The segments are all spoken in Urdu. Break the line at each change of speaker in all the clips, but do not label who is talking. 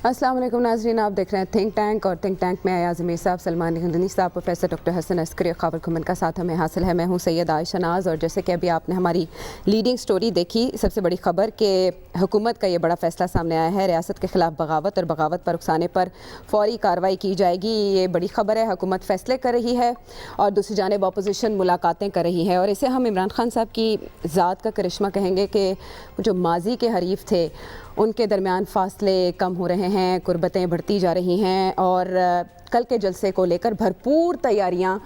السلام علیکم ناظرین، آپ دیکھ رہے ہیں تھنک ٹینک، اور تھنک ٹینک میں ایاز امیر صاحب، سلمان غنی صاحب، پروفیسر ڈاکٹر حسن عسکری، خاور کھمن کا ساتھ ہمیں حاصل ہے۔ میں ہوں سید عائشہ ناز، اور جیسے کہ ابھی آپ نے ہماری لیڈنگ سٹوری دیکھی، سب سے بڑی خبر کہ حکومت کا یہ بڑا فیصلہ سامنے آیا ہے، ریاست کے خلاف بغاوت اور بغاوت پر اکسانے پر فوری کارروائی کی جائے گی۔ یہ بڑی خبر ہے، حکومت فیصلے کر رہی ہے اور دوسری جانب اپوزیشن ملاقاتیں کر رہی ہے، اور اسے ہم عمران خان صاحب کی ذات کا کرشمہ کہیں گے کہ جو ماضی کے حریف تھے ان کے درمیان فاصلے کم ہو رہے ہیں، قربتیں بڑھتی جا رہی ہیں، اور کل کے جلسے کو لے کر بھرپور تیاریاں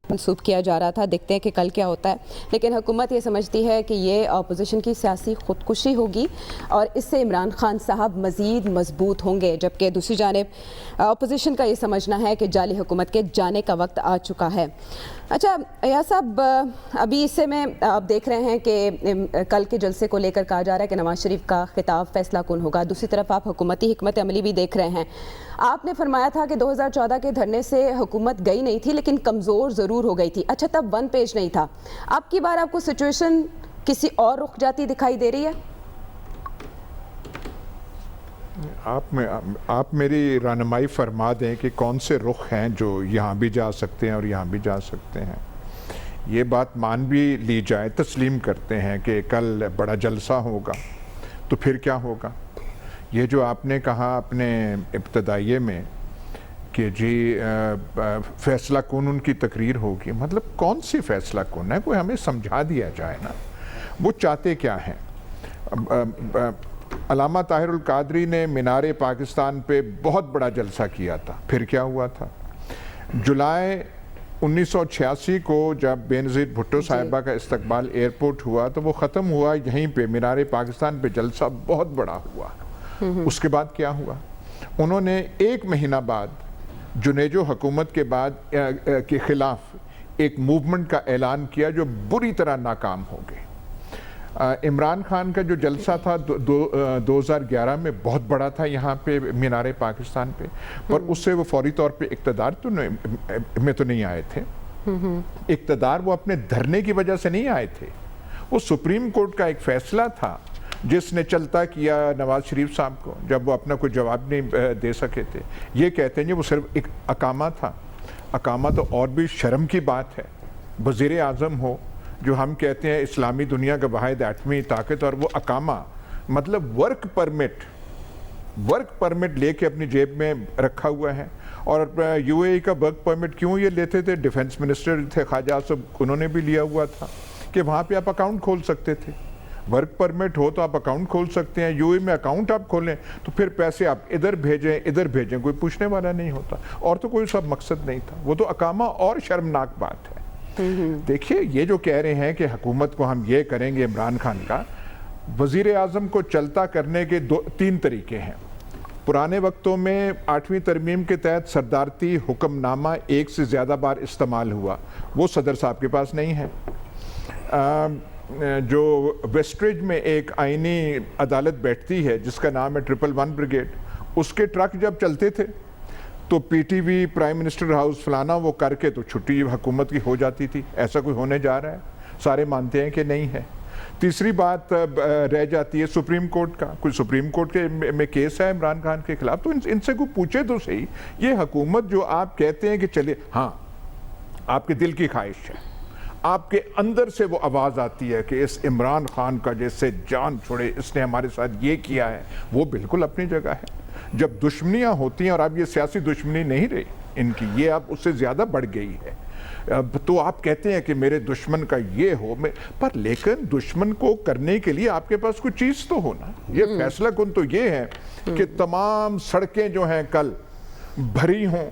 منسوخ کیا جا رہا تھا۔ دیکھتے ہیں کہ کل کیا ہوتا ہے، لیکن حکومت یہ سمجھتی ہے کہ یہ اپوزیشن کی سیاسی خودکشی ہوگی اور اس سے عمران خان صاحب مزید مضبوط ہوں گے، جبکہ دوسری جانب اپوزیشن کا یہ سمجھنا ہے کہ جعلی حکومت کے جانے کا وقت آ چکا ہے۔ اچھا ایاز صاحب، ابھی اس سے میں آپ دیکھ رہے ہیں کہ کل کے جلسے کو لے کر کہا جا رہا ہے کہ نواز شریف کا خطاب فیصلہ کن ہوگا، دوسری طرف آپ حکومتی حکمت عملی بھی دیکھ رہے ہیں۔ آپ نے فرمایا تھا کہ 2014 کے دھرنے سے حکومت گئی نہیں تھی لیکن کمزور ضرور ہو گئی تھی۔ اچھا، تب ون پیج نہیں تھا، اب کی بار آپ کو سچویشن کسی اور رخ جاتی دکھائی دے رہی ہے؟
آپ میری رہنمائی فرما دیں کہ کون سے رخ ہیں جو یہاں بھی جا سکتے ہیں اور یہاں بھی جا سکتے ہیں۔ یہ بات مان بھی لی جائے، تسلیم کرتے ہیں کہ کل بڑا جلسہ ہوگا، تو پھر کیا ہوگا؟ یہ جو آپ نے کہا اپنے ابتدائیے میں کہ جی فیصلہ کن ان کی تقریر ہوگی، مطلب کون سی فیصلہ کن ہے؟ کوئی ہمیں سمجھا دیا جائے نا، وہ چاہتے کیا ہیں؟ علامہ طاہر القادری نے مینار پاکستان پہ بہت بڑا جلسہ کیا تھا، پھر کیا ہوا تھا؟ جولائی 1986 کو جب بینظیر بھٹو صاحبہ کا استقبال ایئرپورٹ ہوا تو وہ ختم ہوا یہیں پہ مینار پاکستان پہ، جلسہ بہت بڑا ہوا۔ اس کے بعد کیا ہوا؟ انہوں نے ایک مہینہ بعد جنیجو حکومت کے بعد کے خلاف ایک موومنٹ کا اعلان کیا جو بری طرح ناکام ہو گئی۔ عمران خان کا جو جلسہ تھا 2011 میں بہت بڑا تھا یہاں پہ مینار پاکستان پہ، پر اس سے وہ فوری طور پہ اقتدار میں تو نہیں آئے تھے۔ اقتدار وہ اپنے دھرنے کی وجہ سے نہیں آئے تھے، وہ سپریم کورٹ کا ایک فیصلہ تھا جس نے چلتا کیا نواز شریف صاحب کو جب وہ اپنا کوئی جواب نہیں دے سکے تھے۔ یہ کہتے ہیں وہ صرف ایک اقامہ تھا۔ اقامہ تو اور بھی شرم کی بات ہے، وزیر اعظم ہو جو ہم کہتے ہیں اسلامی دنیا کا واحد ایٹمی طاقت، اور وہ اقامہ مطلب ورک پرمٹ لے کے اپنی جیب میں رکھا ہوا ہے۔ اور یو اے ای کا ورک پرمٹ کیوں یہ لیتے تھے؟ ڈیفنس منسٹر تھے خواجہ آصف، انہوں نے بھی لیا ہوا تھا کہ وہاں پہ آپ اکاؤنٹ کھول سکتے تھے۔ ورک پرمٹ ہو تو آپ اکاؤنٹ کھول سکتے ہیں، یو اے میں اکاؤنٹ آپ کھولیں تو پھر پیسے آپ ادھر بھیجیں، کوئی پوچھنے والا نہیں ہوتا، اور تو کوئی سب مقصد نہیں تھا۔ وہ تو اقامہ اور شرمناک بات ہے۔ دیکھیے، یہ جو کہہ رہے ہیں کہ حکومت کو ہم یہ کریں گے، عمران خان کا وزیر اعظم کو چلتا کرنے کے تین طریقے ہیں۔ پرانے وقتوں میں 8ویں ترمیم کے تحت صدارتی حکم نامہ ایک سے زیادہ بار استعمال ہوا، وہ صدر صاحب کے پاس نہیں ہے۔ جو ویسٹریج میں ایک آئینی عدالت بیٹھتی ہے جس کا نام ہے 111 بریگیڈ، اس کے ٹرک جب چلتے تھے تو P T V, prime minister house, فلانا وہ کر کے تو چھٹی حکومت کی ہو جاتی تھی۔ ایسا کوئی ہونے جا رہا ہے؟ سارے مانتے ہیں کہ نہیں ہے۔ تیسری بات رہ جاتی ہے سپریم کورٹ کا، کوئی سپریم کورٹ کے میں کیس ہے عمران خان کے خلاف، تو ان سے کوئی پوچھے تو صحیح، یہ حکومت جو آپ کہتے ہیں کہ چلے، ہاں آپ کے دل کی خواہش ہے، آپ کے اندر سے وہ آواز آتی ہے کہ اس عمران خان کا جیسے جان چھوڑے، اس نے ہمارے ساتھ یہ کیا ہے، وہ بالکل اپنی جگہ ہے۔ جب دشمنیاں ہوتی ہیں، اور اب یہ سیاسی دشمنی نہیں رہی ان کی، یہ اب اس سے زیادہ بڑھ گئی ہے، تو آپ کہتے ہیں کہ میرے دشمن کا یہ ہو، پر لیکن دشمن کو کرنے کے لیے آپ کے پاس کوئی چیز تو ہونا۔ یہ فیصلہ کن تو یہ ہے کہ تمام سڑکیں جو ہیں کل بھری ہوں،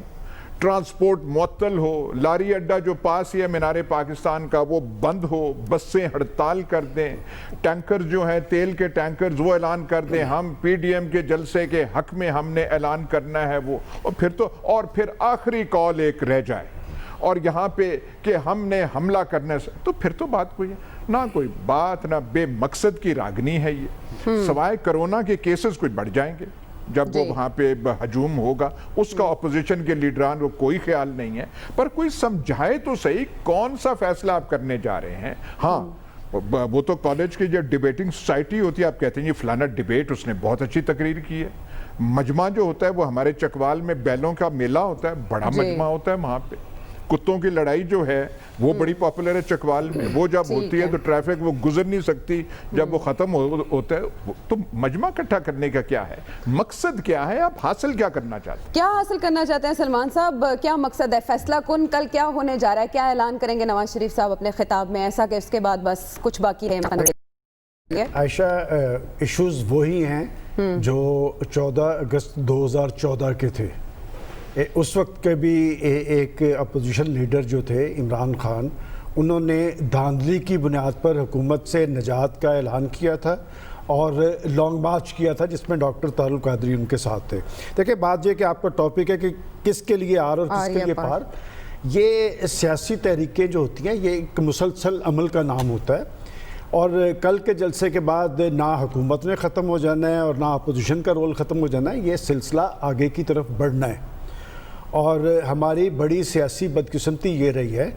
ٹرانسپورٹ معطل ہو، لاری اڈا جو پاس ہی ہے مینار پاکستان کا وہ بند ہو، بسیں ہڑتال کر دیں، ٹینکر جو ہیں تیل کے ٹینکرز وہ اعلان کر دیں ہم پی ڈی ایم کے جلسے کے حق میں ہم نے اعلان کرنا ہے وہ، اور پھر آخری کال ایک رہ جائے اور یہاں پہ کہ ہم نے حملہ کرنے سے، تو پھر تو بات کوئی ہے نہ، کوئی بات نہ، بے مقصد کی راگنی ہے یہ۔ سوائے کرونا کے کیسز کچھ بڑھ جائیں گے جب وہ وہاں پہ ہجوم ہوگا، اس کا اپوزیشن کے لیڈران وہ کوئی خیال نہیں ہے، پر کوئی سمجھائے تو صحیح کون سا فیصلہ آپ کرنے جا رہے ہیں۔ ہاں وہ تو کالج کی جو ڈیبیٹنگ سوسائٹی ہوتی ہے، آپ کہتے ہیں یہ فلانا ڈیبیٹ اس نے بہت اچھی تقریر کی ہے. مجمع جو ہوتا ہے وہ ہمارے چکوال میں بیلوں کا میلہ ہوتا ہے، بڑا مجمع ہوتا ہے وہاں پہ. کتوں کی لڑائی جو ہے وہ بڑی پاپولر ہے چکوال میں، وہ جب ہوتی ہے تو ٹریفک وہ گزر نہیں سکتی. جب وہ ختم ہوتا ہے تو مجمع اکٹھا کرنے کا کیا ہے مقصد، کیا ہے، آپ حاصل کیا کرنا چاہتے ہیں؟
کیا حاصل کرنا چاہتے ہیں سلمان صاحب؟ کیا مقصد ہے؟ فیصلہ کن کل کیا ہونے جا رہا ہے؟ کیا اعلان کریں گے نواز شریف صاحب اپنے خطاب میں، ایسا کہ اس کے بعد بس کچھ باقی رہے؟
عائشہ، ایشوز وہی ہیں جو 14 اگست 2014 کے تھے. اس وقت کے بھی ایک اپوزیشن لیڈر جو تھے عمران خان، انہوں نے دھاندلی کی بنیاد پر حکومت سے نجات کا اعلان کیا تھا اور لانگ مارچ کیا تھا جس میں ڈاکٹر طاہر القادری ان کے ساتھ تھے. دیکھیں بات یہ کہ آپ کا ٹاپک ہے کہ کس کے لیے آر اور کس کے لیے پار. یہ سیاسی تحریکیں جو ہوتی ہیں یہ ایک مسلسل عمل کا نام ہوتا ہے، اور کل کے جلسے کے بعد نہ حکومت نے ختم ہو جانا ہے اور نہ اپوزیشن کا رول ختم ہو جانا ہے. یہ سلسلہ آگے کی طرف بڑھنا ہے. اور ہماری بڑی سیاسی بدقسمتی یہ رہی ہے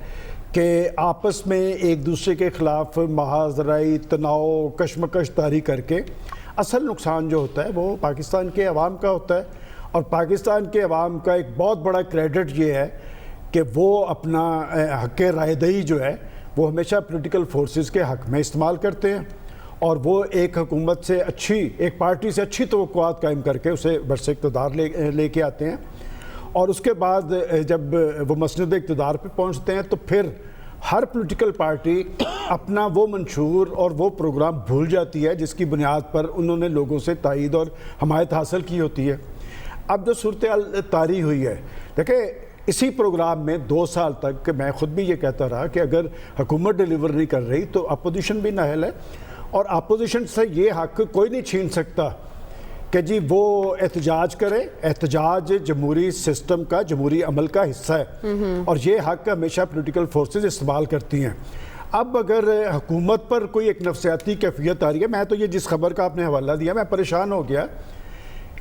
کہ آپس میں ایک دوسرے کے خلاف محاذرائی تناؤ کشمکش طاری کر کے اصل نقصان جو ہوتا ہے وہ پاکستان کے عوام کا ہوتا ہے. اور پاکستان کے عوام کا ایک بہت بڑا کریڈٹ یہ ہے کہ وہ اپنا حق رائے دہی جو ہے وہ ہمیشہ پولیٹیکل فورسز کے حق میں استعمال کرتے ہیں، اور وہ ایک حکومت سے ایک پارٹی سے اچھی توقعات قائم کر کے اسے برسر اقتدار لے کے آتے ہیں. اور اس کے بعد جب وہ مسند اقتدار پہ پہنچتے ہیں تو پھر ہر پولیٹیکل پارٹی اپنا وہ منشور اور وہ پروگرام بھول جاتی ہے جس کی بنیاد پر انہوں نے لوگوں سے تائید اور حمایت حاصل کی ہوتی ہے. اب جو صورتحال طاری ہوئی ہے، دیکھیں اسی پروگرام میں 2 سال تک میں خود بھی یہ کہتا رہا کہ اگر حکومت ڈیلیور نہیں کر رہی تو اپوزیشن بھی نااہل ہے، اور اپوزیشن سے یہ حق کوئی نہیں چھین سکتا کہ جی وہ احتجاج کرے. احتجاج جمہوری سسٹم کا، جمہوری عمل کا حصہ ہے، اور یہ حق ہمیشہ پولیٹیکل فورسز استعمال کرتی ہیں. اب اگر حکومت پر کوئی ایک نفسیاتی کیفیت آ رہی ہے، میں تو یہ جس خبر کا آپ نے حوالہ دیا میں پریشان ہو گیا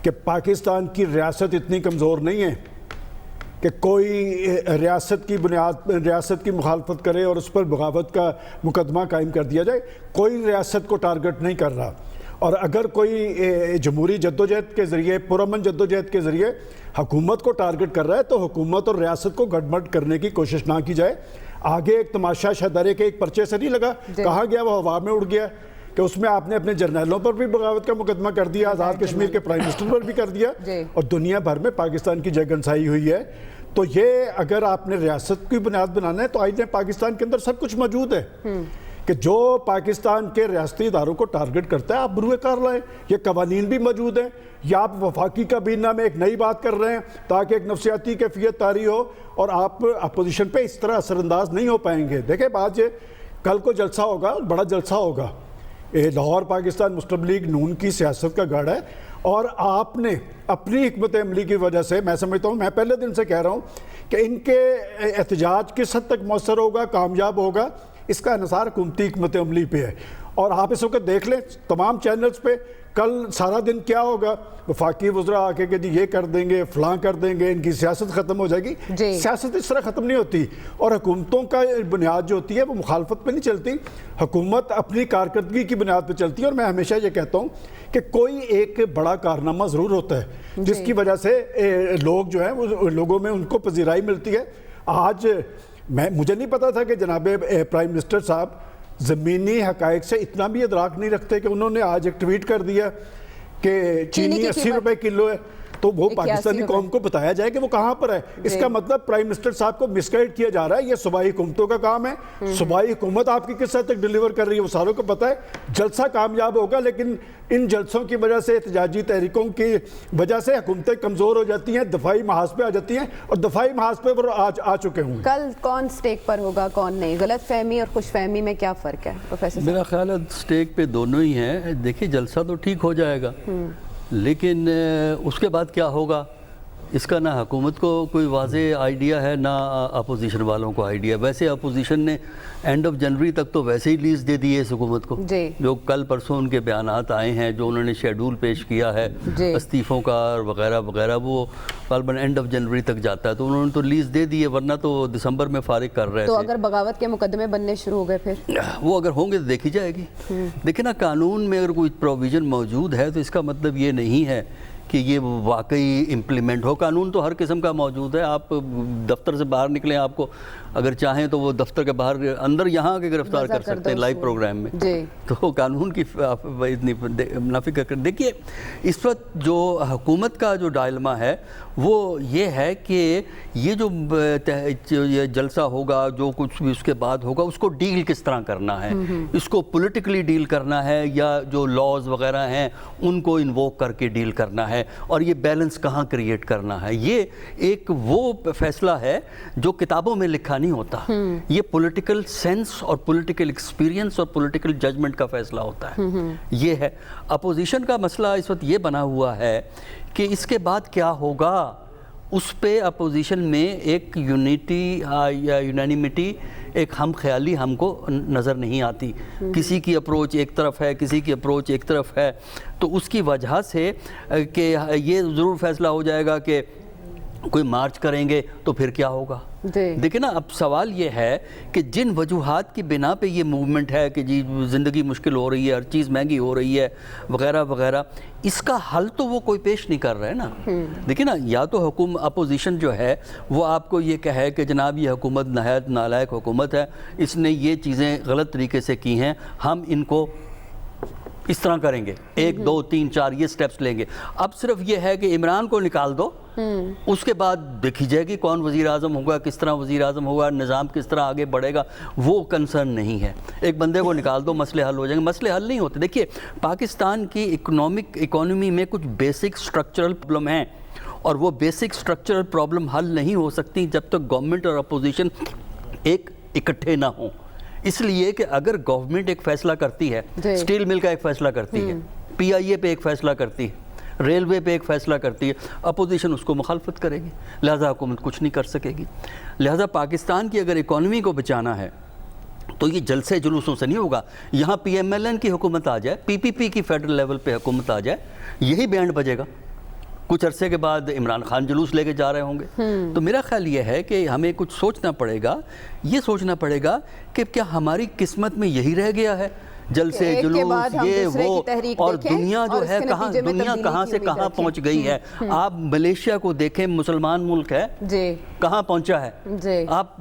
کہ پاکستان کی ریاست اتنی کمزور نہیں ہے کہ کوئی ریاست کی مخالفت کرے اور اس پر بغاوت کا مقدمہ قائم کر دیا جائے. کوئی ریاست کو ٹارگٹ نہیں کر رہا، اور اگر کوئی جمہوری جدوجہد کے ذریعے، پرامن جدوجہد کے ذریعے حکومت کو ٹارگٹ کر رہا ہے تو حکومت اور ریاست کو گڑبڑ کرنے کی کوشش نہ کی جائے. آگے ایک تماشا شہدارے کے ایک پرچے سے نہیں لگا، کہاں گیا وہ ہوا میں اڑ گیا کہ اس میں آپ نے اپنے جرنیلوں پر بھی بغاوت کا مقدمہ کر دیا، آزاد کشمیر کے پرائم منسٹر پر بھی کر دیا، اور دنیا بھر میں پاکستان کی جگنسائی ہوئی ہے. تو یہ اگر آپ نے ریاست کی بنیاد بنانا ہے تو آئین پاکستان کے اندر سب کچھ موجود ہے کہ جو پاکستان کے ریاستی اداروں کو ٹارگٹ کرتا ہے آپ بروئے کار لائیں. یہ قوانین بھی موجود ہیں، یا آپ وفاقی کابینہ میں ایک نئی بات کر رہے ہیں تاکہ ایک نفسیاتی کیفیت طاری ہو اور آپ اپوزیشن پہ اس طرح اثر انداز نہیں ہو پائیں گے. دیکھیں بات یہ، کل کو جلسہ ہوگا، بڑا جلسہ ہوگا. لاہور پاکستان مسلم لیگ نون کی سیاست کا گڑھ ہے، اور آپ نے اپنی حکمت عملی کی وجہ سے، میں سمجھتا ہوں، میں پہلے دن سے کہہ رہا ہوں کہ ان کے احتجاج کس حد تک مؤثر ہوگا، کامیاب ہوگا، اس کا انحصار حکومتی حکمت عملی پہ ہے. اور آپ اس وقت دیکھ لیں تمام چینلز پہ کل سارا دن کیا ہوگا، وفاقی وزراء آ کے کہ جی یہ کر دیں گے، فلاں کر دیں گے، ان کی سیاست ختم ہو جائے گی. سیاست اس طرح ختم نہیں ہوتی، اور حکومتوں کا بنیاد جو ہوتی ہے وہ مخالفت پہ نہیں چلتی، حکومت اپنی کارکردگی کی بنیاد پہ چلتی ہے. اور میں ہمیشہ یہ کہتا ہوں کہ کوئی ایک بڑا کارنامہ ضرور ہوتا ہے جس کی وجہ سے لوگ جو ہیں وہ لوگوں میں ان کو پذیرائی ملتی ہے. آج مجھے نہیں پتا تھا کہ جناب پرائم منسٹر صاحب زمینی حقائق سے اتنا بھی ادراک نہیں رکھتے کہ انہوں نے آج ایک ٹویٹ کر دیا کہ چینی 80 روپے کلو ہے، تو وہ پاکستانی قوم کو بتایا جائے کہ وہ کہاں پر ہے. اس کا مطلب پرائم منسٹر صاحب کو مس گائیڈ کیا جا رہا ہے. یہ صوبائی حکومتوں کا کام ہے، صوبائی حکومت آپ کی کس حد تک ڈیلیور کر رہی ہے وہ ساروں کو پتہ ہے. جلسہ کامیاب ہوگا، لیکن ان جلسوں کی وجہ سے، احتجاجی تحریکوں کی وجہ سے حکومتیں کمزور ہو جاتی ہیں، دفاعی محاذ پہ آ جاتی ہیں، اور دفاعی محاذ پہ وہ آ چکے ہوں.
کل کون سٹیک پر ہوگا، کون نہیں؟ غلط فہمی اور خوش فہمی میں کیا فرق ہے پروفیسر صاحب؟
میرا خیال ہے سٹیک پہ دونوں ہی ہیں. دیکھیے جلسہ تو ٹھیک ہو جائے گا، لیکن اس کے بعد کیا ہوگا اس کا نہ حکومت کو کوئی واضح آئیڈیا ہے نہ اپوزیشن والوں کو آئیڈیا. ویسے اپوزیشن نے اینڈ آف جنوری تک تو ویسے ہی لیز دے دی ہے اس حکومت کو, جو کل پرسوں ان کے بیانات آئے ہیں, جو انہوں نے شیڈول پیش کیا ہے استعفوں کا وغیرہ وغیرہ, وہ غالباً اینڈ آف جنوری تک جاتا ہے, تو انہوں نے تو لیز دے دی ہے, ورنہ تو دسمبر میں فارغ کر رہے تھے.
تو اگر بغاوت کے مقدمے بننے شروع ہو گئے پھر
وہ اگر ہوں گے تو دیکھی جائے گی. دیکھیں نا, قانون میں اگر کوئی پروویژن موجود ہے تو اس کا مطلب یہ نہیں ہے کہ یہ واقعی امپلیمنٹ ہو. قانون تو ہر قسم کا موجود ہے. آپ دفتر سے باہر نکلیں, آپ کو اگر چاہیں تو وہ دفتر کے باہر اندر یہاں کے گرفتار کر سکتے ہیں لائیو پروگرام میں. تو قانون کی اتنی نافکر کر. دیکھیے اس وقت جو حکومت کا جو ڈائلما ہے وہ یہ ہے کہ یہ جو یہ جلسہ ہوگا, جو کچھ بھی اس کے بعد ہوگا, اس کو ڈیل کس طرح کرنا ہے. اس کو پولیٹیکلی ڈیل کرنا ہے یا جو لاز وغیرہ ہیں ان کو انووک کر کے ڈیل کرنا ہے, اور یہ بیلنس کہاں کریٹ کرنا ہے. یہ ایک وہ فیصلہ ہے جو کتابوں میں لکھا نہیں ہوتا. یہ پولیٹیکل سینس اور پولیٹیکل ایکسپیرینس اور پولیٹیکل ججمنٹ کا فیصلہ ہوتا ہے. یہ ہے اپوزیشن کا مسئلہ. اس وقت یہ بنا ہوا ہے کہ اس کے بعد کیا ہوگا, اس پہ اپوزیشن میں ایک یونیٹی یا یونینیمیٹی, ایک ہم خیالی ہم کو نظر نہیں آتی. کسی کی اپروچ ایک طرف ہے, کسی کی اپروچ ایک طرف ہے. تو اس کی وجہ سے کہ یہ ضرور فیصلہ ہو جائے گا کہ کوئی مارچ کریں گے تو پھر کیا ہوگا. دیکھیں نا, اب سوال یہ ہے کہ جن وجوہات کی بنا پہ یہ موومنٹ ہے کہ جی زندگی مشکل ہو رہی ہے, ہر چیز مہنگی ہو رہی ہے وغیرہ وغیرہ, اس کا حل تو وہ کوئی پیش نہیں کر رہے نا. دیکھیں نا, یا تو اپوزیشن جو ہے وہ آپ کو یہ کہے کہ جناب یہ حکومت نہایت نالائق حکومت ہے, اس نے یہ چیزیں غلط طریقے سے کی ہیں, ہم ان کو اس طرح کریں گے, 1 2 3 4 یہ سٹیپس لیں گے. اب صرف یہ ہے کہ عمران کو نکال دو, اس کے بعد دیکھی جائے گی کون وزیر اعظم ہوگا, کس طرح وزیر اعظم ہوگا, نظام کس طرح آگے بڑھے گا, وہ کنسرن نہیں ہے. ایک بندے کو نکال دو, مسئلے حل ہو جائیں گے. مسئلے حل نہیں ہوتے. دیکھیے پاکستان کی اکانومی میں کچھ بیسک سٹرکچرل پرابلم ہیں, اور وہ بیسک سٹرکچرل پرابلم حل نہیں ہو سکتی جب تک گورنمنٹ اور اپوزیشن ایک اکٹھے نہ ہوں. اس لیے کہ اگر گورنمنٹ ایک فیصلہ کرتی ہے, سٹیل مل کا ایک فیصلہ کرتی ہے, پی آئی اے پہ ایک فیصلہ کرتی ہے, ریلوے پہ ایک فیصلہ کرتی ہے, اپوزیشن اس کو مخالفت کرے گی, لہذا حکومت کچھ نہیں کر سکے گی. لہذا پاکستان کی اگر اکانومی کو بچانا ہے تو یہ جلسے جلوسوں سے نہیں ہوگا. یہاں پی ایم ایل این کی حکومت آ جائے, پی پی پی کی فیڈرل لیول پہ حکومت آ جائے, یہی بینڈ بجے گا. کچھ عرصے کے بعد عمران خان جلوس لے کے جا رہے ہوں گے. تو میرا خیال یہ ہے کہ ہمیں کچھ سوچنا پڑے گا, یہ سوچنا پڑے گا کہ کیا ہماری قسمت میں یہی رہ گیا ہے, جلسے جلوس یہ وہ, اور دنیا جو ہے دنیا کہاں سے کہاں پہنچ گئی ہے. آپ ملیشیا کو دیکھیں, مسلمان ملک ہے, کہاں پہنچا ہے. آپ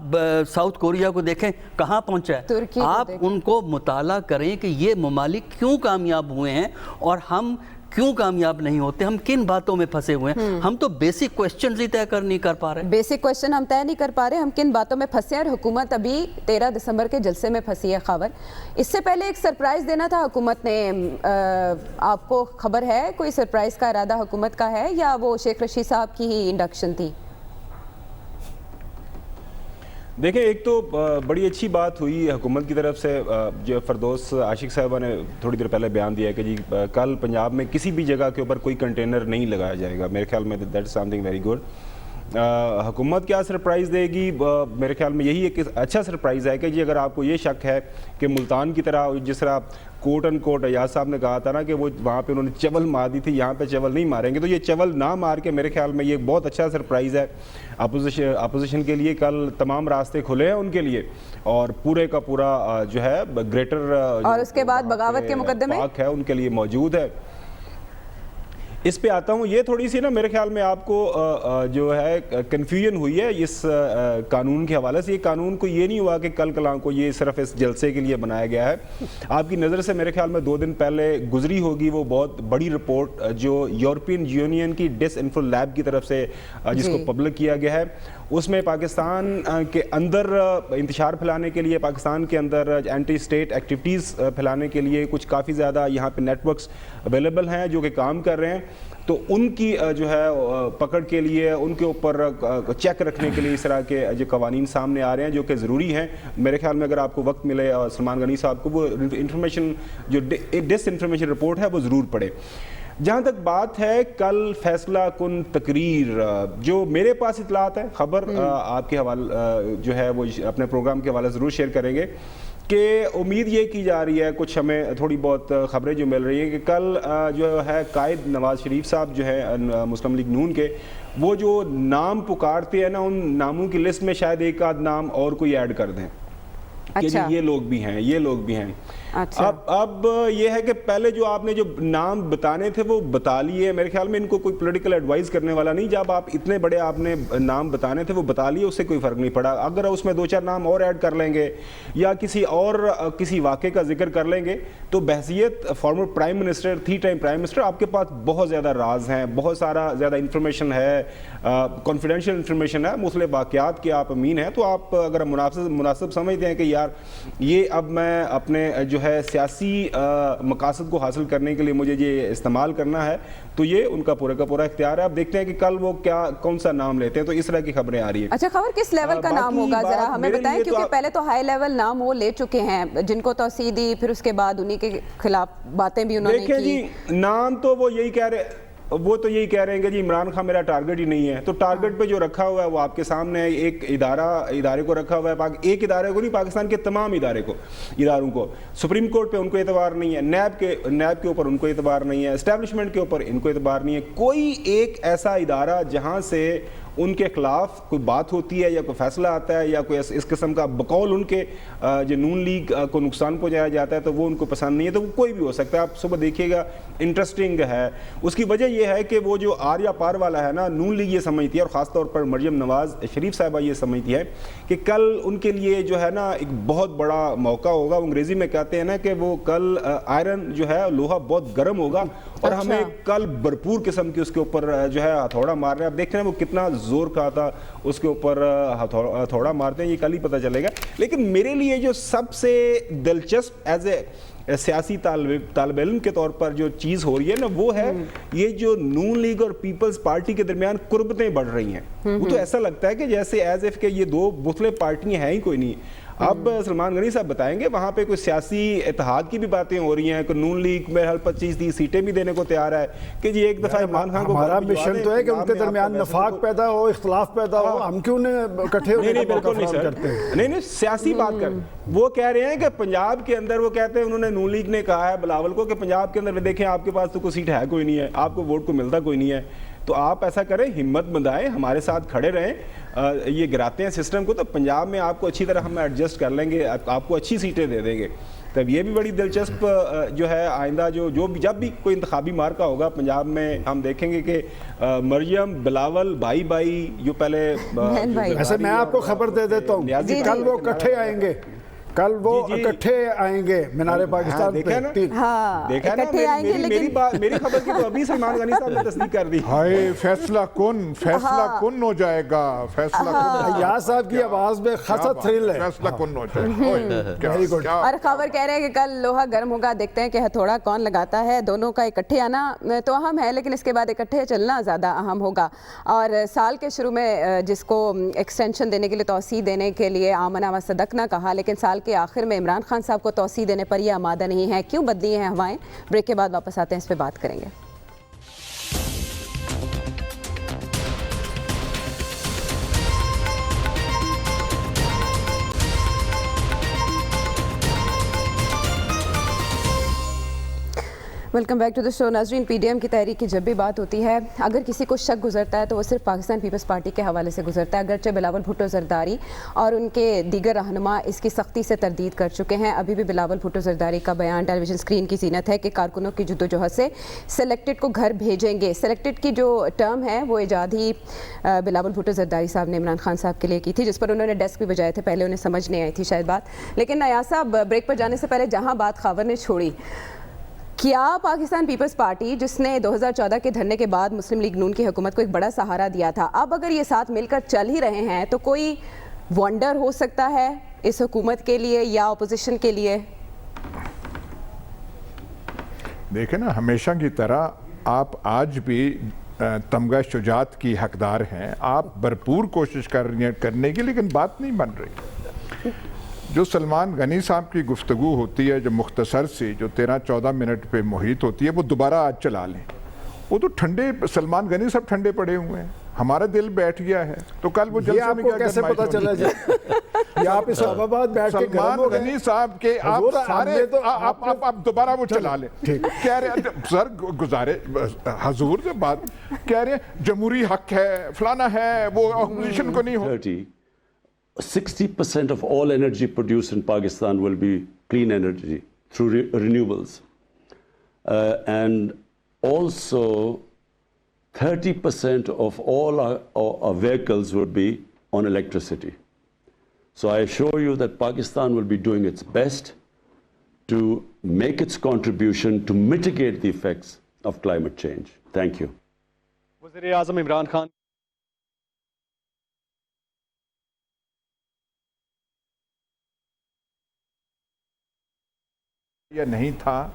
ساؤتھ کوریا کو دیکھیں, کہاں پہنچا ہے. آپ ان کو مطالعہ کریں کہ یہ ممالک کیوں کامیاب ہوئے ہیں اور ہم کیوں کامیاب نہیں ہوتے, ہم کن باتوں میں پھنسے ہوئے ہیں. ہم تو بیسک کوسچنز ہی طے نہیں کر پا رہے.
بیسک کوسچن ہم طے نہیں کر پا رہے, ہم کن باتوں میں پھنسے ہیں. اور حکومت ابھی 13 دسمبر کے جلسے میں پھنسی ہے. خبر اس سے پہلے ایک سرپرائز دینا تھا حکومت نے, آپ کو خبر ہے کوئی سرپرائز کا ارادہ حکومت کا ہے, یا وہ شیخ رشید صاحب کی ہی انڈکشن تھی؟
دیکھیں, ایک تو بڑی اچھی بات ہوئی حکومت کی طرف سے, جو فردوس عاشق صاحبہ نے تھوڑی دیر پہلے بیان دیا ہے کہ جی کل پنجاب میں کسی بھی جگہ کے اوپر کوئی کنٹینر نہیں لگایا جائے گا. میرے خیال میں that is some thing very good. حکومت کیا سرپرائز دے گی؟ میرے خیال میں یہی ایک اچھا سرپرائز ہے کہ جی اگر آپ کو یہ شک ہے کہ ملتان کی طرح, جس طرح کوٹ ان کوٹ ایاز صاحب نے کہا تھا نا کہ وہ وہاں پہ انہوں نے چول مار دی تھی, یہاں پہ چول نہیں ماریں گے, تو یہ چول نہ مار کے میرے خیال میں یہ بہت اچھا سرپرائز ہے اپوزیشن کے لیے. کل تمام راستے کھلے ہیں ان کے لیے, اور پورے کا پورا جو ہے گریٹر
اور اس کے بعد بغاوت کے مقدمے
پاک ہے ان کے لیے موجود ہے. اس پہ آتا ہوں, یہ تھوڑی سی نا میرے خیال میں آپ کو جو ہے کنفیوژن ہوئی ہے اس قانون کے حوالے سے. یہ قانون کو یہ نہیں ہوا کہ کل کلاں کو یہ صرف اس جلسے کے لیے بنایا گیا ہے. آپ کی نظر سے میرے خیال میں 2 دن پہلے گزری ہوگی وہ بہت بڑی رپورٹ جو یورپین یونین کی ڈس انفو لیب کی طرف سے جس کو پبلک کیا گیا ہے. اس میں پاکستان کے اندر انتشار پھیلانے کے لیے, پاکستان کے اندر اینٹی اسٹیٹ ایکٹیویٹیز پھیلانے کے لیے کچھ کافی زیادہ یہاں پہ نیٹ ورکس اویلیبل ہیں جو کہ کام کر رہے ہیں. تو ان کی جو ہے پکڑ کے لیے, ان کے اوپر چیک رکھنے کے لیے اس طرح کے جو قوانین سامنے آ رہے ہیں جو کہ ضروری ہیں. میرے خیال میں اگر آپ کو وقت ملے سلمان غنی صاحب کو وہ انفارمیشن جو ڈس انفارمیشن رپورٹ ہے وہ ضرور پڑھے. جہاں تک بات ہے کل فیصلہ کن تقریر، جو میرے پاس اطلاعات ہے، خبر آپ کے حوالے جو ہے وہ اپنے پروگرام کے حوالے ضرور شیئر کریں گے، کہ امید یہ کی جا رہی ہے، کچھ ہمیں تھوڑی بہت خبریں جو مل رہی ہیں کہ کل جو ہے قائد نواز شریف صاحب جو ہے مسلم لیگ نون کے، وہ جو نام پکارتے ہیں نا، ان ناموں کی لسٹ میں شاید ایک آدھ نام اور کوئی ایڈ کر دیں کہ جی یہ لوگ بھی ہیں، یہ لوگ بھی ہیں۔ اب یہ ہے کہ پہلے جو آپ نے جو نام بتانے تھے وہ بتا لیے، میرے خیال میں ان کو کوئی پولیٹیکل ایڈوائز کرنے والا نہیں، جب آپ اتنے بڑے آپ نے نام بتانے تھے وہ بتا لیے، اس سے کوئی فرق نہیں پڑا۔ اگر اس میں 2-4 نام اور ایڈ کر لیں گے یا کسی واقعے کا ذکر کر لیں گے تو بحیثیت former prime minister, 3 time prime minister, آپ کے پاس بہت زیادہ راز ہیں، بہت سارا زیادہ انفارمیشن ہے، کانفیڈینشیل انفارمیشن ہے، مختلف واقعات کے آپ امین ہیں۔ تو آپ اگر مناسب سمجھتے ہیں کہ یار یہ اب میں اپنے جو ہے سیاسی مقاصد کو حاصل کرنے کے لیے مجھے یہ استعمال کرنا ہے، تو یہ ان کا پورے کا پورا اختیار ہے۔ آپ دیکھتے ہیں کہ کل وہ کون سا نام لیتے ہیں، تو اس طرح کی خبریں آ رہی ہیں۔
اچھا، خبر کس لیول کا نام ہوگا ذرا ہمیں بتائیں، کیونکہ پہلے تو ہائی لیول نام وہ لے چکے ہیں جن کو توسیع دی، پھر اس کے بعد انہی کے خلاف باتیں بھی انہوں نے کی۔
دیکھیں جی، نام تو وہ یہی کہہ رہے ہیں کہ جی عمران خان میرا ٹارگٹ ہی نہیں ہے، تو ٹارگٹ پہ جو رکھا ہوا ہے وہ آپ کے سامنے ہے۔ ایک ادارے کو رکھا ہوا ہے، ایک ادارے کو نہیں، پاکستان کے تمام اداروں کو۔ سپریم کورٹ پہ ان کو اعتبار نہیں ہے، نیب کے اوپر ان کو اعتبار نہیں ہے، اسٹیبلشمنٹ کے اوپر ان کو اعتبار نہیں ہے۔ کوئی ایک ایسا ادارہ جہاں سے ان کے خلاف کوئی بات ہوتی ہے یا کوئی فیصلہ آتا ہے یا کوئی اس قسم کا بقول ان کے جو نون لیگ کو نقصان پہنچایا جاتا ہے تو وہ ان کو پسند نہیں ہے، تو وہ کوئی بھی ہو سکتا ہے۔ آپ صبح دیکھیے گا، انٹرسٹنگ ہے۔ اس کی وجہ یہ ہے کہ وہ جو آریا پار والا ہے نا، نون لیگ یہ سمجھتی ہے، اور خاص طور پر مریم نواز شریف صاحبہ یہ سمجھتی ہے کہ کل ان کے لیے جو ہے نا ایک بہت بڑا موقع ہوگا۔ وہ انگریزی میں کہتے ہیں نا کہ وہ کل آئرن جو ہے لوہا بہت گرم ہوگا، اور ہمیں کل بھرپور قسم کی اس کے اوپر جو ہے ہتھوڑا مار رہے ہیں۔ آپ دیکھتے ہیں وہ کتنا زور کا تھا اس کے اوپر ہتھوڑا مارتے ہیں، یہ کل ہی پتہ چلے گا۔ لیکن میرے لیے جو سب سے دلچسپ ایز اے سیاسی طالب علم کے طور پر جو چیز ہو رہی ہے نا، وہ ہے یہ جو نون لیگ اور پیپلز پارٹی کے درمیان قربتیں بڑھ رہی ہیں۔ وہ تو ایسا لگتا ہے کہ جیسے ایز اف کہ یہ دو مختلف پارٹیاں ہیں ہی کوئی نہیں۔ اب سلمان غنی صاحب بتائیں گے، وہاں پہ کوئی سیاسی اتحاد کی بھی باتیں ہو رہی ہیں کہ نون لیگ میں 25-30 سیٹیں بھی دینے کو تیار ہے کہ جی ایک دفعہ عمران خان کو۔
ہمارا مشن تو ہے کہ ان کے درمیان نفاق پیدا ہو، اختلاف پیدا ہو، ہم کیوں اکٹھے ہونے کا موقع فراہم کرتے ہیں؟
نہیں سیاسی بات کر، وہ کہہ رہے ہیں کہ پنجاب کے اندر، وہ کہتے ہیں انہوں نے نون لیگ نے کہا ہے بلاول کو کہ پنجاب کے اندر دیکھیں آپ کے پاس تو کوئی سیٹ ہے کوئی نہیں ہے، آپ کو ووٹ کو ملتا کوئی نہیں ہے، تو آپ ایسا کریں، ہمت بندھائیں، ہمارے ساتھ کھڑے رہیں، یہ گراتے ہیں سسٹم کو، تو پنجاب میں آپ کو اچھی طرح ہم ایڈجسٹ کر لیں گے، آپ کو اچھی سیٹیں دے دیں گے۔ تب یہ بھی بڑی دلچسپ جو ہے آئندہ جب بھی کوئی انتخابی مارکا ہوگا پنجاب میں، ہم دیکھیں گے کہ مریم بلاول بھائی جو پہلے
ایسے میں آپ کو خبر دے دیتا ہوں، کل وہ اکٹھے آئیں گے، کل وہ اکٹھے آئیں گے مینار پاکستان پہ۔
دیکھا نا میری خبر کی تو ابھی سلمان غنی صاحب نے تصدیق کر دی۔
ہائے فیصلہ کن ہو جائے گا، فیصلہ کن۔
یاس صاحب کی آواز میں خاصا تھرل ہے،
فیصلہ کن ہو جائے گا۔
اور خبر کہہ رہے ہیں کہ کل لوہا گرم ہوگا، دیکھتے ہیں کہ ہتھوڑا کون لگاتا ہے۔ دونوں کا اکٹھے آنا تو اہم ہے، لیکن اس کے بعد اکٹھے چلنا زیادہ اہم ہوگا۔ اور سال کے شروع میں جس کو ایکسٹینشن دینے کے لیے، توسیع دینے کے لیے آمنا و صدقنا کہا، لیکن سال کے آخر میں عمران خان صاحب کو توسیع دینے پر یہ آمادہ نہیں ہے۔ کیوں بدلی ہیں ہوائیں؟ بریک کے بعد واپس آتے ہیں، اس پہ بات کریں گے۔ ویلکم بیک ٹو دا شو۔ ناظرین، پی ڈی ایم کی تحریک کی جب بھی بات ہوتی ہے، اگر کسی کو شک گزرتا ہے تو وہ صرف پاکستان پیپلز پارٹی کے حوالے سے گزرتا ہے، اگرچہ بلاول بھٹو زرداری اور ان کے دیگر رہنما اس کی سختی سے تردید کر چکے ہیں۔ ابھی بھی بلاول بھٹو زرداری کا بیان ٹیلی ویژن اسکرین کی زینت ہے کہ کارکنوں کی جدوجہد سے سلیکٹڈ کو گھر بھیجیں گے۔ سلیکٹڈ کی جو ٹرم ہے وہ ایجاد ہی بلاول بھٹو زرداری صاحب نے عمران خان صاحب کے لیے کی تھی، جس پر انہوں نے ڈیسک بھی بجائے تھے، پہلے انہیں سمجھ نہیں آئی تھی شاید بات۔ لیکن نیاز صاحب، بریک پر جانے سے پہلے جہاں بات خاور نے چھوڑی، کیا پاکستان پیپلز پارٹی جس نے 2014 کے دھرنے کے بعد مسلم لیگ نون کی حکومت کو ایک بڑا سہارا دیا تھا، اب اگر یہ ساتھ مل کر چل ہی رہے ہیں تو کوئی ونڈر ہو سکتا ہے اس حکومت کے لیے یا اپوزیشن کے لیے؟
دیکھیں نا، ہمیشہ کی طرح آپ آج بھی تمغہ شجاعت کی حقدار ہیں، آپ بھرپور کوشش کر رہی ہیں کرنے کی، لیکن بات نہیں بن رہی۔ جو سلمان غنی صاحب کی گفتگو ہوتی ہے، جو مختصر سی، جو 13-14 منٹ پہ محیط ہوتی ہے، وہ دوبارہ آج چلا لیں۔ وہ تو ٹھنڈے سلمان غنی صاحب ٹھنڈے پڑے ہوئے ہیں, ہمارا دل بیٹھ گیا ہے. تو کل وہ
یہ آپ کو کیسے پتا چلا جائے یہ آپ اسلام آباد بیٹھ کے
سلمان غنی صاحب کے آپ سارے آپ دوبارہ وہ چلا لیں, کہہ رہے سر گزارے حضور سے بات کہہ رہے ہیں جمہوری حق ہے فلانا ہے, وہ اپوزیشن کو نہیں ہو.
60% of all energy produced in Pakistan will be clean energy through renewables. And also 30% of all our vehicles would be on electricity. So I assure you that Pakistan will be doing its best to make its contribution to mitigate the effects of climate change. Thank you.
وزیر اعظم عمران خان
یا نہیں تھا,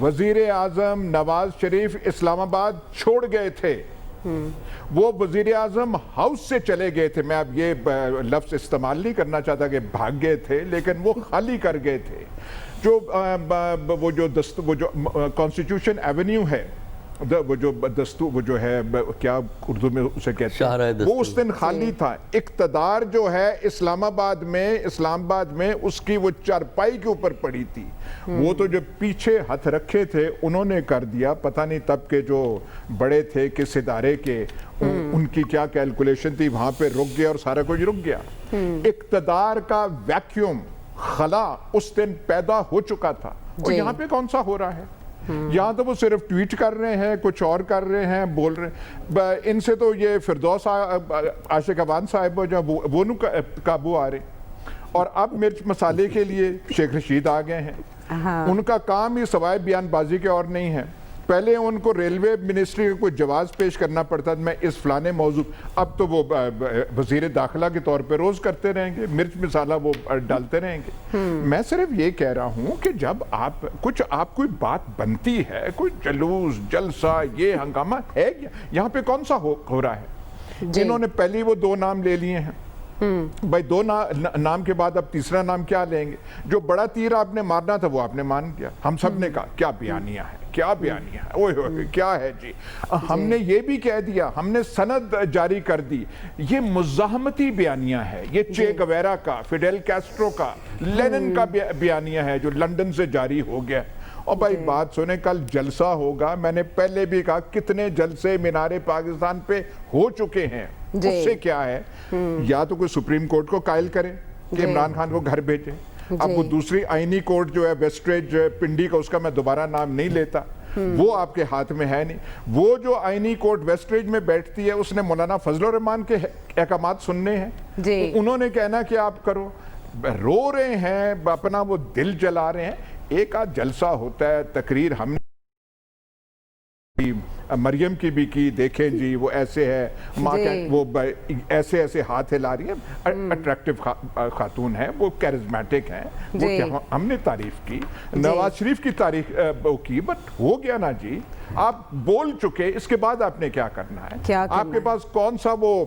وزیر اعظم نواز شریف اسلام آباد چھوڑ گئے تھے, وہ وزیر اعظم ہاؤس سے چلے گئے تھے. میں اب یہ لفظ استعمال نہیں کرنا چاہتا کہ بھاگ گئے تھے, لیکن وہ خالی کر گئے تھے. جو وہ جو کانسٹیٹیوشن ایونیو ہے, وہ جو دستور وہ جو ہے کیا اردو میں اسے کہتے ہیں, وہ اس دن خالی تھا. اقتدار جو ہے اسلام آباد میں اس کی وہ چارپائی کے اوپر پڑی تھی. وہ تو جو پیچھے ہاتھ رکھے تھے انہوں نے کر دیا. پتہ نہیں تب کے جو بڑے تھے کس ادارے کے, ان کی کیا کیلکولیشن تھی, وہاں پہ رک گیا اور سارا کچھ رک گیا. اقتدار کا ویکیوم خلا اس دن پیدا ہو چکا تھا, اور یہاں پہ کون سا ہو رہا ہے؟ یہاں تو وہ صرف ٹویٹ کر رہے ہیں, کچھ اور کر رہے ہیں, بول رہے ہیں. ان سے تو یہ فردوس عاشق اوان صاحب جو وہ قابو آ رہے, اور اب مرچ مسالے کے لیے شیخ رشید آ گئے ہیں. ان کا کام ہی سوائے بیان بازی کے اور نہیں ہے. پہلے ان کو ریلوے منسٹری کو کوئی جواز پیش کرنا پڑتا تھا, میں اس فلانے موضوع, اب تو وہ وزیر داخلہ کے طور پہ روز کرتے رہیں گے, مرچ مسالہ وہ ڈالتے رہیں گے. میں صرف یہ کہہ رہا ہوں کہ جب آپ کوئی بات بنتی ہے, کوئی جلوس جلسہ یہ ہنگامہ ہے, یہاں پہ کون سا ہو رہا ہے؟ انہوں نے پہلی وہ 2 نام لے لیے ہیں بھائی, 2 نام کے بعد اب تیسرا نام کیا لیں گے؟ جو بڑا تیر آپ نے مارنا تھا وہ آپ نے مان کیا. ہم سب نے کہا کیا بیانیہ ہے, کیا بیانیہ ہے, اوہ اوہ کیا ہے جی. ہم نے یہ بھی کہہ دیا, ہم نے سند جاری کر دی, یہ مزاحمتی بیانیہ ہے, یہ چے گویرا کا, فیڈل کیسٹرو کا, لینن کا بیانیہ ہے جو لندن سے جاری ہو گیا. اور بھائی بات سنیں, کل جلسہ ہوگا, میں نے پہلے بھی کہا کتنے جلسے مینار پاکستان پہ ہو چکے ہیں. اس سے کیا ہے, یا تو کوئی سپریم کورٹ کو قائل کرے کہ عمران خان کو گھر بھیجے. اب وہ دوسری آئینی کورٹ جو ہے ویسٹریج پنڈی کا, اس کا میں دوبارہ نام نہیں لیتا, وہ آپ کے ہاتھ میں ہے نہیں. وہ جو آئینی کورٹ ویسٹریج میں بیٹھتی ہے, اس نے مولانا فضل الرحمان کے احکامات سننے ہیں, انہوں نے کہنا کہ آپ کرو. رو رہے ہیں, اپنا وہ دل جلا رہے ہیں. ایک آدھ جلسہ ہوتا ہے, تقریر ہم نے مریم کی بھی کی, دیکھیں جی وہ ایسے ہے, وہ ایسے ایسے ہاتھ ہلا رہی ہے, اٹریکٹیو خاتون ہے, وہ کیرزمیٹک ہیں, وہ ہم نے تعریف کی, نواز شریف کی تعریف کی, بٹ ہو گیا نا جی. آپ بول چکے, اس کے بعد آپ نے کیا کرنا ہے؟ آپ کے پاس کون سا وہ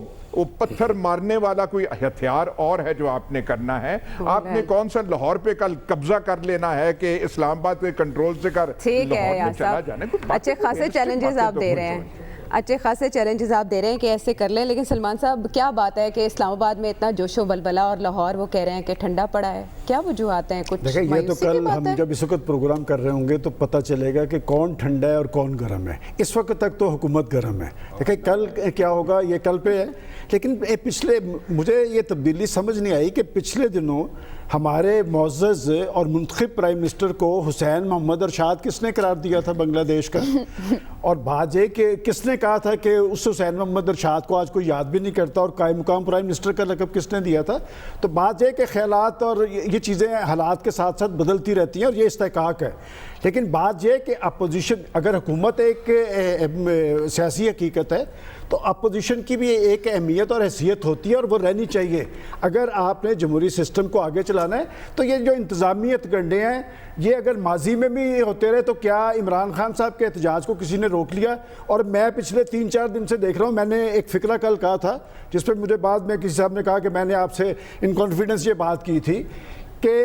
پتھر مارنے والا کوئی ہتھیار اور ہے جو آپ نے کرنا ہے؟ آپ نے کون سا لاہور پہ کل قبضہ کر لینا ہے کہ اسلام آباد کے کنٹرول سے کر لاہور میں چلا جانے؟
اچھے خاصے چیلنجز آپ دے رہے ہیں, اچھے خاصے چیلنجز آپ دے رہے ہیں کہ ایسے کر لیں, لیکن سلمان صاحب کیا بات ہے کہ اسلام آباد میں اتنا جوش و بلبلہ اور لاہور وہ کہہ رہے ہیں کہ ٹھنڈا پڑا ہے, کیا وجوہات ہیں؟ کچھ
دیکھیں, یہ تو کل ہم جب اس وقت پروگرام کر رہے ہوں گے تو پتہ چلے گا کہ کون ٹھنڈا ہے اور کون گرم ہے. اس وقت تک تو حکومت گرم ہے. دیکھیں کل کیا ہوگا یہ کل پہ ہے, لیکن پچھلے مجھے یہ تبدیلی سمجھ نہیں آئی کہ پچھلے دنوں ہمارے معزز اور منتخب پرائم منسٹر کو حسین محمد ارشاد کس نے قرار دیا تھا بنگلہ دیش کا, اور بات یہ کہ کس نے کہا تھا کہ اس حسین محمد ارشاد کو آج کوئی یاد بھی نہیں کرتا, اور قائم مقام پرائم منسٹر کا لقب کس نے دیا تھا. تو بات یہ کہ خیالات اور یہ چیزیں حالات کے ساتھ ساتھ بدلتی رہتی ہیں, اور یہ استحقاق ہے. لیکن بات یہ کہ اپوزیشن, اگر حکومت ایک سیاسی حقیقت ہے تو اپوزیشن کی بھی ایک اہمیت اور حیثیت ہوتی ہے, اور وہ رہنی چاہیے. اگر آپ نے جمہوری سسٹم کو آگے چلانا ہے تو یہ جو انتظامیت گنڈے ہیں, یہ اگر ماضی میں بھی ہوتے رہے تو کیا عمران خان صاحب کے احتجاج کو کسی نے روک لیا؟ اور میں پچھلے 3-4 دن سے دیکھ رہا ہوں, میں نے ایک فقرہ کل کہا تھا جس پہ مجھے بعد میں کسی صاحب نے کہا کہ میں نے آپ سے ان کانفیڈنس یہ بات کی تھی کہ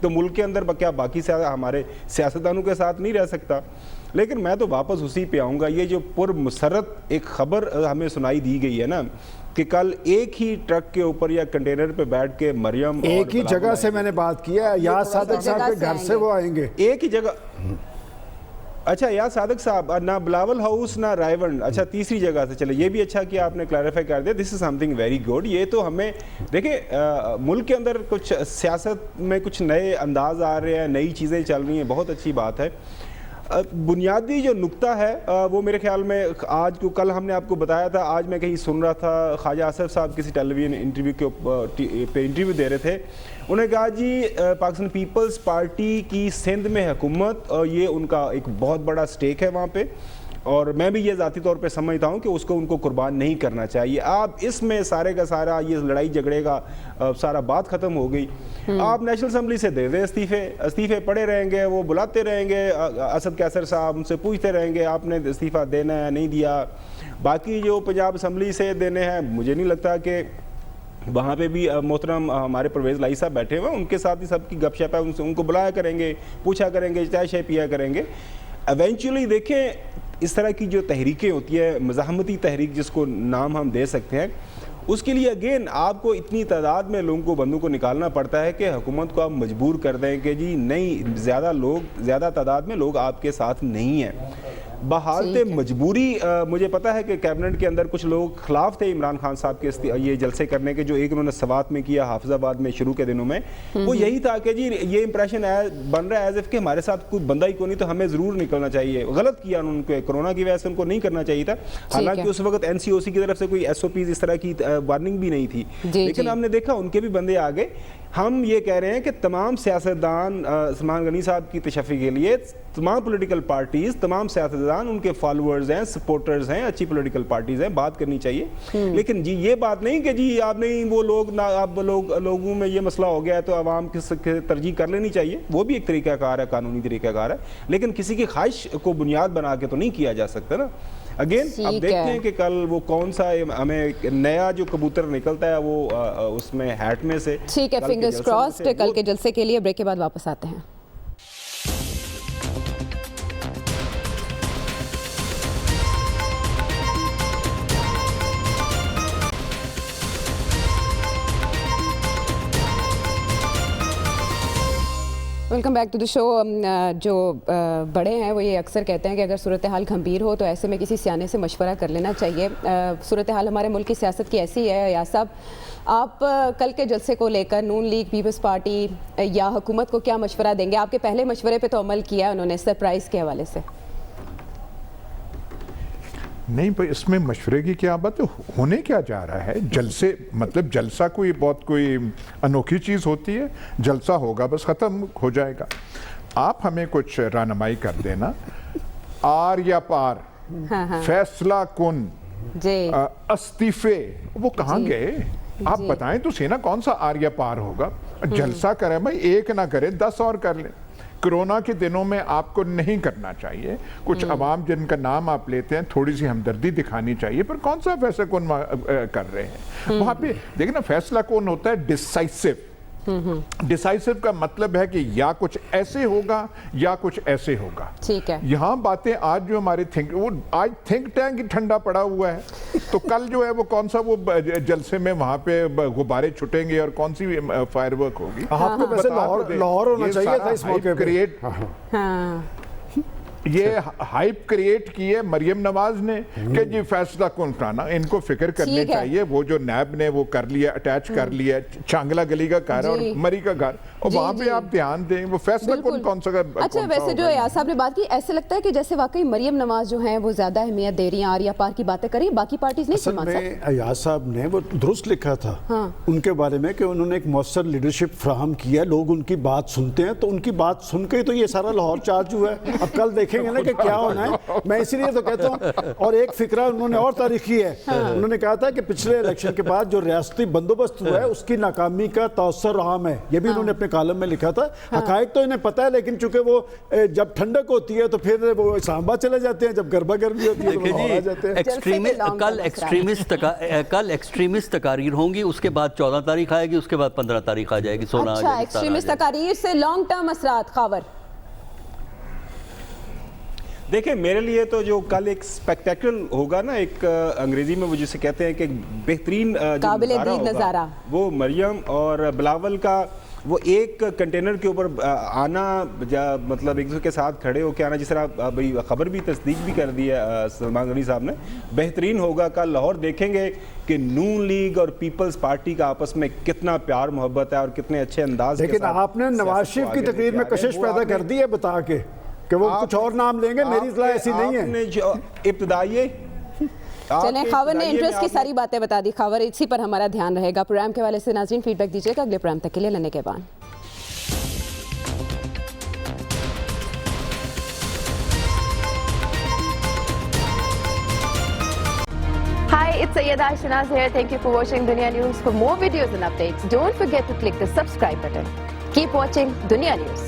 تو ملک کے اندر کیا باقی ہمارے سیاستدانوں کے ساتھ نہیں رہ سکتا؟ لیکن میں تو واپس اسی پہ آؤں گا. یہ جو پرمسرت ایک خبر ہمیں سنائی دی گئی ہے نا کہ کل ایک ہی ٹرک کے اوپر یا کنٹینر پہ بیٹھ کے مریم
ایک ہی جگہ سے میں نے بات کیا، یاد صادق صاحب کے گھر سے وہ آئیں گے
ایک ہی جگہ. اچھا یاد صادق صاحب نہ بلاول ہاؤس نہ رائے ونڈ، اچھا تیسری جگہ سے. چلے یہ بھی اچھا کہ آپ نے کلیریفائی کر دیا. دس از سم تھنگ ویری گڈ. یہ تو ہمیں دیکھیں ملک کے اندر کچھ سیاست میں کچھ نئے انداز آ رہے ہیں، نئی چیزیں چل رہی ہیں، بہت اچھی بات ہے. بنیادی جو نقطہ ہے وہ میرے خیال میں آج کو کل ہم نے آپ کو بتایا تھا، آج میں کہیں سن رہا تھا خواجہ آصف صاحب کسی ٹیلی ویژن انٹرویو پہ انٹرویو دے رہے تھے. انہوں نے کہا جی پاکستان پیپلز پارٹی کی سندھ میں حکومت، یہ ان کا ایک بہت بڑا سٹیک ہے وہاں پہ، اور میں بھی یہ ذاتی طور پہ سمجھتا ہوں کہ اس کو ان کو قربان نہیں کرنا چاہیے. آپ اس میں سارے کا سارا یہ لڑائی جھگڑے کا سارا بات ختم ہو گئی. آپ نیشنل اسمبلی سے دے دیں استعفے پڑے رہیں گے، وہ بلاتے رہیں گے اسد کیسر صاحب، ان سے پوچھتے رہیں گے آپ نے استعفیٰ دینا ہے نہیں دیا. باقی جو پنجاب اسمبلی سے دینے ہیں، مجھے نہیں لگتا کہ وہاں پہ بھی محترم ہمارے پرویز لائی صاحب بیٹھے ہوئے ہیں، ان کے ساتھ ہی سب کی گپ شپ ہے، ان کو بلایا کریں گے، پوچھا کریں گے، چائے شائے پیا کریں گے. ایونچولی دیکھیں اس طرح کی جو تحریکیں ہوتی ہے، مزاحمتی تحریک جس کو نام ہم دے سکتے ہیں، اس کے لیے اگین آپ کو اتنی تعداد میں لوگوں کو بندوں کو نکالنا پڑتا ہے کہ حکومت کو آپ مجبور کر دیں کہ جی نہیں، زیادہ تعداد میں لوگ آپ کے ساتھ نہیں ہیں. بحالت مجبوری مجھے پتا ہے کہ کیبنٹ کے اندر کچھ لوگ خلاف تھے عمران خان صاحب کے یہ جلسے کرنے کے، جو ایک انہوں نے سوات میں کیا، حافظ آباد میں شروع کے دنوں میں، وہ یہی تھا کہ جی یہ امپریشن بن رہا ہے ایز اف کہ ہمارے ساتھ کوئی بندہ ہی کوئی نہیں تو ہمیں ضرور نکلنا چاہیے. غلط کیا انہوں نے، کرونا کی وجہ سے ان کو نہیں کرنا چاہیے تھا. حالانکہ اس وقت این سی او سی کی طرف سے کوئی ایس او پیز اس طرح کی وارننگ بھی نہیں تھی، لیکن ہم نے دیکھا ان کے بھی بندے آ گئے. ہم یہ کہہ رہے ہیں کہ تمام سیاستدان سلمان غنی صاحب کی تشفی کے لیے تمام پولیٹیکل پارٹیز، تمام سیاستدان ان کے فالوورز ہیں، سپورٹرز ہیں، اچھی پولیٹیکل پارٹیز ہیں، بات کرنی چاہیے. لیکن جی یہ بات نہیں کہ جی آپ نہیں وہ لوگوں میں یہ مسئلہ ہو گیا ہے تو عوام کی ترجیح کر لینی چاہیے. وہ بھی ایک طریقہ کار ہے، قانونی طریقہ کار ہے، لیکن کسی کی خواہش کو بنیاد بنا کے تو نہیں کیا جا سکتا نا. اگین اب دیکھتے ہیں کہ کل وہ کون سا ہمیں نیا جو کبوتر نکلتا ہے وہ اس میں ہیٹ میں سے.
ٹھیک ہے، فنگرز کراسڈ. کل کے جلسے کے لیے بریک کے بعد واپس آتے ہیں. ویلکم بیک ٹو دی شو. جو بڑے ہیں وہ یہ اکثر کہتے ہیں کہ اگر صورتحال گھمبیر ہو تو ایسے میں کسی سیانے سے مشورہ کر لینا چاہیے. صورتحال ہمارے ملک کی سیاست کی ایسی ہے. ایاز صاحب، آپ کل کے جلسے کو لے کر نون لیگ، پیپلز پارٹی یا حکومت کو کیا مشورہ دیں گے؟ آپ کے پہلے مشورے پہ تو عمل کیا انہوں نے سرپرائز کے حوالے سے.
نہیں بھائی، اس میں مشورے کی کیا بات ہے؟ ہونے کیا جا رہا ہے؟ جلسے مطلب جلسہ کوئی انوکھی چیز ہوتی ہے؟ جلسہ ہوگا بس ختم ہو جائے گا. آپ ہمیں کچھ رہنمائی کر دینا. آر یا پار، فیصلہ کن، استعفے، وہ کہاں گئے؟ آپ بتائیں تو سینا کون سا آر یا پار ہوگا؟ جلسہ کریں بھائی، ایک نہ کریں 10 اور کر لیں. کرونا کے دنوں میں آپ کو نہیں کرنا چاہیے. کچھ عوام جن کا نام آپ لیتے ہیں تھوڑی سی ہمدردی دکھانی چاہیے، پر کون سا فیصلہ کون کر رہے ہیں وہاں پہ؟ دیکھیں نا، فیصلہ کون ہوتا ہے ڈیسائسو. ڈیسائسو کا مطلب ہے کہ یا کچھ ایسے ہوگا یا کچھ ایسے ہوگا.
ٹھیک ہے.
یہاں باتیں آج جو ہمارے آج تھنک ٹینک ٹھنڈا پڑا ہوا ہے، تو کل جو ہے وہ کون سا وہ جلسے میں وہاں پہ غبارے چھٹیں گے اور کون سی فائر ورک ہوگی.
آپ کو ویسے لاہور ہونا چاہیے تھا اس موقع پہ. یہ
ہائپ کریٹ کی ہے مریم نواز نے کہ جی فیصلہ کون کرانا. ان کو فکر کرنی چاہیے. وہ جو نیب نے وہ کر لیا، اٹیچ کر لیا چانگلہ گلی کا گھر اور مری کا گھر، اور وہاں پہ آپ دھیان دیں وہ فیصلہ کون سا.
اچھا، ویسے جو ایاز صاحب نے بات کی، ایسے لگتا ہے کہ جیسے واقعی مریم نواز جو ہیں وہ زیادہ اہمیت دے رہی ہیں، آریا پار کی باتیں کری، باقی پارٹیز نہیں سمان سکتی.
ایاز صاحب نے وہ درست لکھا تھا ان کے بارے میں کہ انہوں نے ایک مؤثر لیڈرشپ فراہم کیا. لوگ ان کی بات سنتے ہیں تو ان کی بات سن کے تو یہ سارا لاہور چارج ہوا ہے. اب کل دیکھیں دیکھیں گے نا کہ کیا ہونا ہے. میں اسی لیے تو کہتا ہوں, اور ایک فکرہ انہوں نے اور تاریخی ہے, انہوں نے کہا تھا کہ پچھلے الیکشن کے بعد جو ریاستی بندوبست ہوا ہے اس کی ناکامی کا تاثر عام ہے. یہ بھی انہوں نے اپنے کالم میں لکھا تھا. حقائق تو انہیں پتہ ہے, لیکن چونکہ وہ جب ٹھنڈک ہوتی ہے تو پھر وہ اسلام آباد چلے جاتے ہیں, جب گرما گرمی ہوتی ہے تو وہ آ جاتے ہیں.
کل ایکسٹریمسٹ تقاریر ہوں گی, اس کے بعد 14 تاریخ آئے گی, اس کے بعد 15 تاریخ آ جائے گی, 16
اچھا, ایکسٹریمسٹ تقاریر سے لانگ ٹرم اثرات. خاور
دیکھیں, میرے لیے تو جو کل ایک سپیکٹیکل ہوگا نا, ایک انگریزی میں وہ جسے کہتے ہیں کہ بہترین
قابل دید نظارہ,
وہ مریم اور بلاول کا وہ ایک کنٹینر کے اوپر آنا, مطلب ایک دوسرے کے ساتھ کھڑے ہو کے آنا, جس طرح خبر بھی تصدیق بھی کر دی ہے سلمان غنی صاحب نے, بہترین ہوگا کل. لاہور دیکھیں گے کہ نون لیگ اور پیپلز پارٹی کا آپس میں کتنا پیار محبت ہے اور کتنے اچھے انداز.
لیکن آپ نے نواز شریف کی تقریر میں کشش پیدا کر دی ہے بتا کے کہ وہ کچھ اور نام لیں گے. میری اصلاح ایسی نہیں ہے.
آپ نے جو ابتدائی
چلیں, خاور نے انٹرسٹ کی ساری باتیں بتا دی. خاور, اسی پر ہمارا دھیان رہے گا. پروگرام کے حوالے سے ناظرین فیڈ بیک دیجیے گا اگلے پروگرام تک کے لیے. لینے کے بعد Hi, it's Sayyeda Shanaz here. Thank you for watching Dunya News. For more videos and updates, don't forget to click the subscribe button. Keep watching Dunya News.